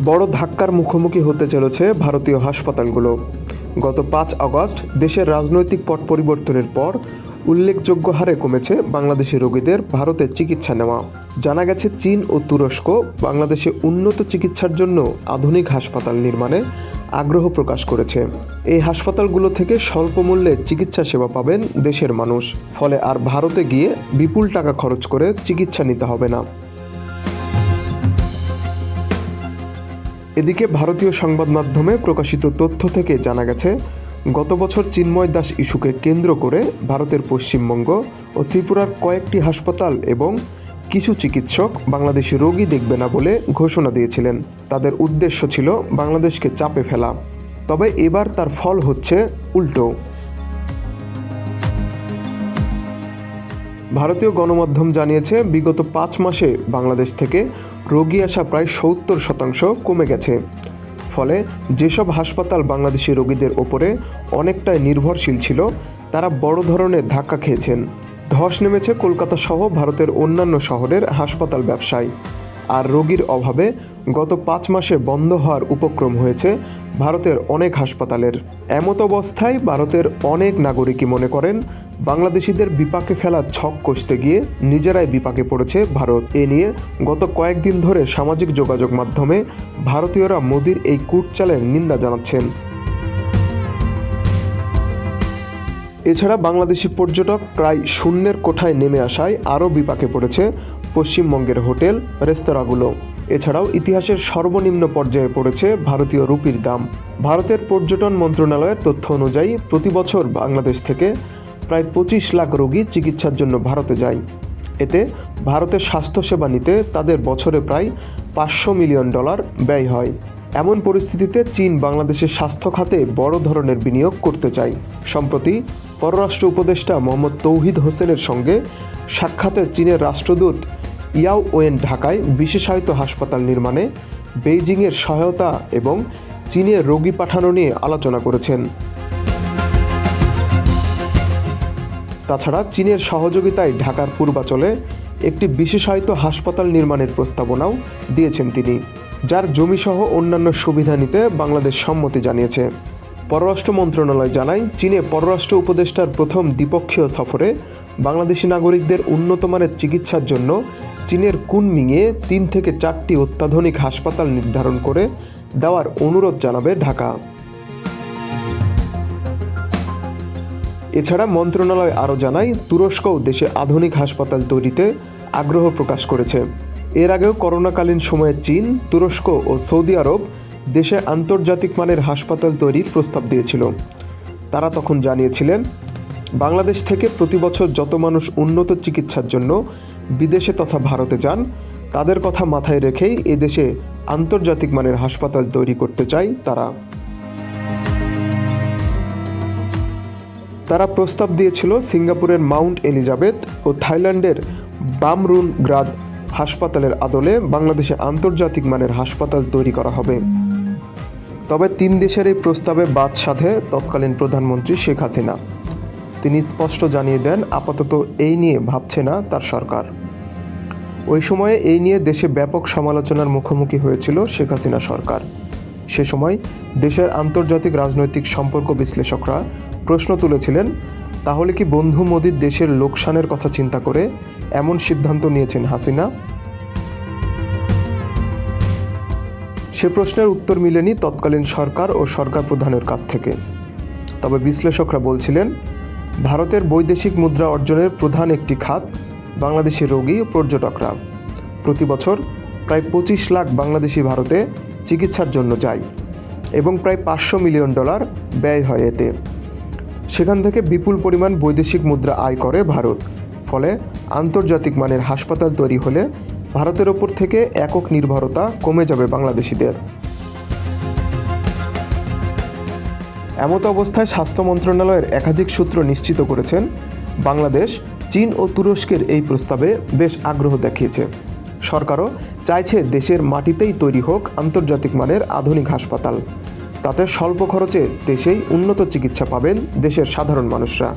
বড় ধাক্কার মুখোমুখি হতে চলেছে ভারতীয় হাসপাতালগুলো। গত ৫ আগস্ট দেশের রাজনৈতিক পট পরিবর্তনের পর উল্লেখযোগ্য হারে কমেছে বাংলাদেশি রোগীদের ভারতে চিকিৎসা নেওয়া। জানা গেছে, চীন ও তুরস্ক বাংলাদেশে উন্নত চিকিৎসার জন্য আধুনিক হাসপাতাল নির্মাণে আগ্রহ প্রকাশ করেছে। এই হাসপাতালগুলো থেকে স্বল্প মূল্যে চিকিৎসা সেবা পাবেন দেশের মানুষ। ফলে আর ভারতে গিয়ে বিপুল টাকা খরচ করে চিকিৎসা নিতে হবে না। এদিকে ভারতীয় সংবাদ মাধ্যমে প্রকাশিত তথ্য থেকে জানা গেছে, গত বছর চিন্ময় দাস ইস্যুকে কেন্দ্র করে ভারতের পশ্চিমবঙ্গ ও ত্রিপুরার কয়েকটি হাসপাতাল এবং কিছু চিকিৎসক বাংলাদেশি রোগী দেখবে না বলে ঘোষণা দিয়েছিলেন। তাদের উদ্দেশ্য ছিল বাংলাদেশকে চাপে ফেলা। তবে এবার তার ফল হচ্ছে উল্টো। ভারতীয় গণমাধ্যম জানিয়েছে, বিগত ৫ মাসে বাংলাদেশ থেকে রোগী আসা প্রায় ৭০% কমে গেছে। ফলে যেসব হাসপাতাল বাংলাদেশি রোগীদের ওপরে অনেকটাই নির্ভরশীল ছিল, তারা বড় ধরনের ধাক্কা খেয়েছেন। ধস নেমেছে কলকাতা সহ ভারতের অন্যান্য শহরের হাসপাতাল ব্যবসায়। আর রোগীর অভাবে গত ৫ মাসে বন্ধ হওয়ার উপক্রম হয়েছে ভারতের অনেক হাসপাতালের। এমত অবস্থায় ভারতের অনেক নাগরিকই মনে করেন, বাংলাদেশিদের বিপাকে ফেলা ছক কষতে গিয়ে নিজেরাই বিপাকে পড়েছে ভারত। এ নিয়ে গত কয়েকদিন ধরে সামাজিক যোগাযোগ মাধ্যমে ভারতীয়রা মোদির এই কূটচালের নিন্দা জানাচ্ছেন। এছাড়া বাংলাদেশি পর্যটক প্রায় শূন্যের কোঠায় নেমে আসায় আরও বিপাকে পড়েছে পশ্চিমবঙ্গের হোটেল রেস্তোরাঁগুলো। এছাড়াও ইতিহাসের সর্বনিম্ন পর্যায়ে পড়েছে ভারতীয় রুপির দাম। ভারতের পর্যটন মন্ত্রণালয়ের তথ্য অনুযায়ী প্রতি বছর বাংলাদেশ থেকে প্রায় ২৫ লাখ রোগী চিকিৎসার জন্য ভারতে যায়। এতে ভারতের স্বাস্থ্যসেবা নিতে তাদের বছরে প্রায় $৫০০ মিলিয়ন ব্যয় হয়। এমন পরিস্থিতিতে চীন বাংলাদেশের স্বাস্থ্য খাতে বড় ধরনের বিনিয়োগ করতে চায়। সম্প্রতি পররাষ্ট্র উপদেষ্টা মোহাম্মদ তৌহিদ হোসেনের সঙ্গে সাক্ষাতে চীনের রাষ্ট্রদূত ইয়াও ওয়েন ঢাকায় বিশেষায়িত হাসপাতাল নির্মাণে বেইজিংয়ের সহায়তা এবং চীনে রোগী পাঠানো নিয়ে আলোচনা করেছেন। তাছাড়া চীনের সহযোগিতায় ঢাকার পূর্বাঞ্চলে একটি বিশেষায়িত হাসপাতাল নির্মাণের প্রস্তাবনাও দিয়েছেন তিনি, যার জমিসহ অন্যান্য সুবিধা নিতে বাংলাদেশ সম্মতি জানিয়েছে। পররাষ্ট্র মন্ত্রণালয় জানায়, চীনে পররাষ্ট্র উপদেষ্টার প্রথম দ্বিপক্ষীয় সফরে বাংলাদেশি নাগরিকদের উন্নতমানের চিকিৎসার জন্য চীনের কুনমিংয়ে ৩ থেকে ৪টি অত্যাধুনিক হাসপাতাল নির্ধারণ করে দেওয়ার অনুরোধ জানাবে ঢাকা। এছাড়া মন্ত্রণালয় আরও জানায়, তুরস্কও দেশে আধুনিক হাসপাতাল তৈরিতে আগ্রহ প্রকাশ করেছে। এর আগেও করোনাকালীন সময়ে চীন, তুরস্ক ও সৌদি আরব দেশে আন্তর্জাতিক মানের হাসপাতাল তৈরির প্রস্তাব দিয়েছিল। তারা তখন জানিয়েছিলেন, বাংলাদেশ থেকে প্রতি বছর যত মানুষ উন্নত চিকিৎসার জন্য বিদেশে তথা ভারতে যান, তাদের কথা মাথায় রেখেই এদেশে আন্তর্জাতিক মানের হাসপাতাল তৈরি করতে চায় তারা প্রস্তাব দিয়েছিল সিঙ্গাপুরের মাউন্ট এলিজাবেথ ও থাইল্যান্ডের বামরুন গ্রাদ হাসপাতালের আদলে বাংলাদেশে আন্তর্জাতিক মানের হাসপাতাল তৈরি করা হবে। তবে ৩ দেশের এই প্রস্তাবে বাদ সাধে তৎকালীন প্রধানমন্ত্রী শেখ হাসিনা। তিনি স্পষ্ট জানিয়ে দেন, আপাতত এই নিয়ে ভাবছে না তার সরকার। ওই সময়ে এই নিয়ে দেশে ব্যাপক সমালোচনার মুখোমুখি হয়েছিল শেখ হাসিনা সরকার। সে সময় দেশের আন্তর্জাতিক রাজনৈতিক সম্পর্ক বিশ্লেষকরা প্রশ্ন তুলেছিলেন, তাহলে কি বন্ধু মোদির দেশের লোকসানের কথা চিন্তা করে এমন সিদ্ধান্ত নিয়েছেন হাসিনা? সে প্রশ্নের উত্তর মিলেনি তৎকালীন সরকার ও সরকার প্রধানের কাছ থেকে। তবে বিশ্লেষকরা বলছিলেন, ভারতের বৈদেশিক মুদ্রা অর্জনের প্রধান একটি খাত বাংলাদেশি রোগী ও পর্যটকরা। প্রতি বছর প্রায় ২৫ লাখ বাংলাদেশি ভারতে চিকিৎসার জন্য যায় এবং প্রায় $৫০০ মিলিয়ন ব্যয় হয় এতে। সেখান থেকে বিপুল পরিমাণ বৈদেশিক মুদ্রা আয় করে ভারত। ফলে আন্তর্জাতিক মানের হাসপাতাল তৈরি হলে ভারতের ওপর থেকে একক নির্ভরতা কমে যাবে বাংলাদেশিদের। এমত অবস্থায় স্বাস্থ্য মন্ত্রণালয়ের একাধিক সূত্র নিশ্চিত করেছেন, বাংলাদেশ চীন ও তুরস্কের এই প্রস্তাবে বেশ আগ্রহ দেখিয়েছে। সরকারও চাইছে দেশের মাটিতেই তৈরি হোক আন্তর্জাতিক মানের আধুনিক হাসপাতাল। তাতে স্বল্প খরচে দেশেই উন্নত চিকিৎসা পাবেন দেশের সাধারণ মানুষরা।